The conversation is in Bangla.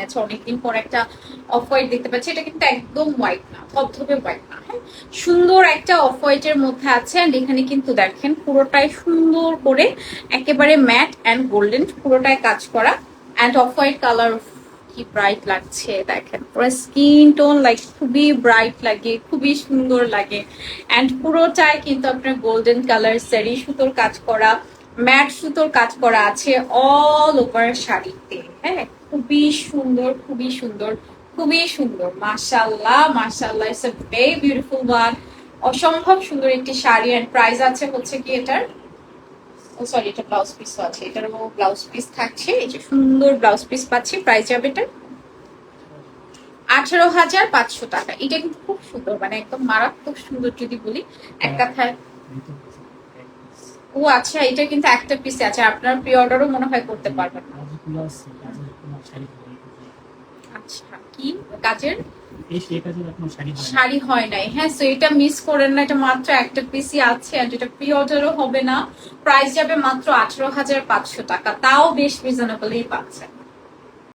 আচ্ছা, অনেকদিন পর একটা অফ হোয়াইট দেখতে পাচ্ছি। এটা কিন্তু একদম হোয়াইট না, ধবধবে হোয়াইট না, হ্যাঁ, সুন্দর একটা অফ হোয়াইটের মধ্যে আছে। এন্ড এখানে কিন্তু দেখেন পুরোটাই সুন্দর করে একেবারে ম্যাট অ্যান্ড গোল্ডেন পুরোটাই কাজ করা। অ্যান্ড অফ হোয়াইট কালার কি ব্রাইট লাগছে দেখেন, পুরো স্কিন টোন লাইক খুবই ব্রাইট লাগে, খুবই সুন্দর লাগে। অ্যান্ড পুরোটাই কিন্তু আপনার গোল্ডেন কালার সারি সুতোর কাজ করা, ম্যাট সুতোর কাজ করা আছে অল ওভার শাড়িতে। হ্যাঁ, খুবই সুন্দর, খুবই সুন্দর, খুবই সুন্দর, মাশাআল্লাহ মাশাআল্লাহ, it's a very beautiful one. অসম্ভব সুন্দর একটি শাড়ি। এন্ড প্রাইস আছে হচ্ছে কি এটার, ও সরি, এটা ব্লাউজ পিসও আছে, এটারও ব্লাউজ পিস থাকছে। এই যে সুন্দর ব্লাউজ পিস পাচ্ছি। প্রাইস যাবে এটা 18,500 টাকা। এটা কিন্তু খুব সুন্দর, মানে একদম মারাত্মক সুন্দর যদি বলি এক কথায়। ও আচ্ছা, এটা কিন্তু একটা পিসে আছে, আপনার প্রি অর্ডারও মনে হয় করতে পারবেন না। আচ্ছা, কি কাজের শাড়ি হয় নাই? হ্যাঁ, সো এটা মিস করেন না, এটা মাত্র একটা পিসই আছে। আর এটা প্রি অর্ডারও হবে না। প্রাইস যাবে মাত্র 18,500 টাকা, তাও বেশ রিজনেবলই পাচ্ছেন।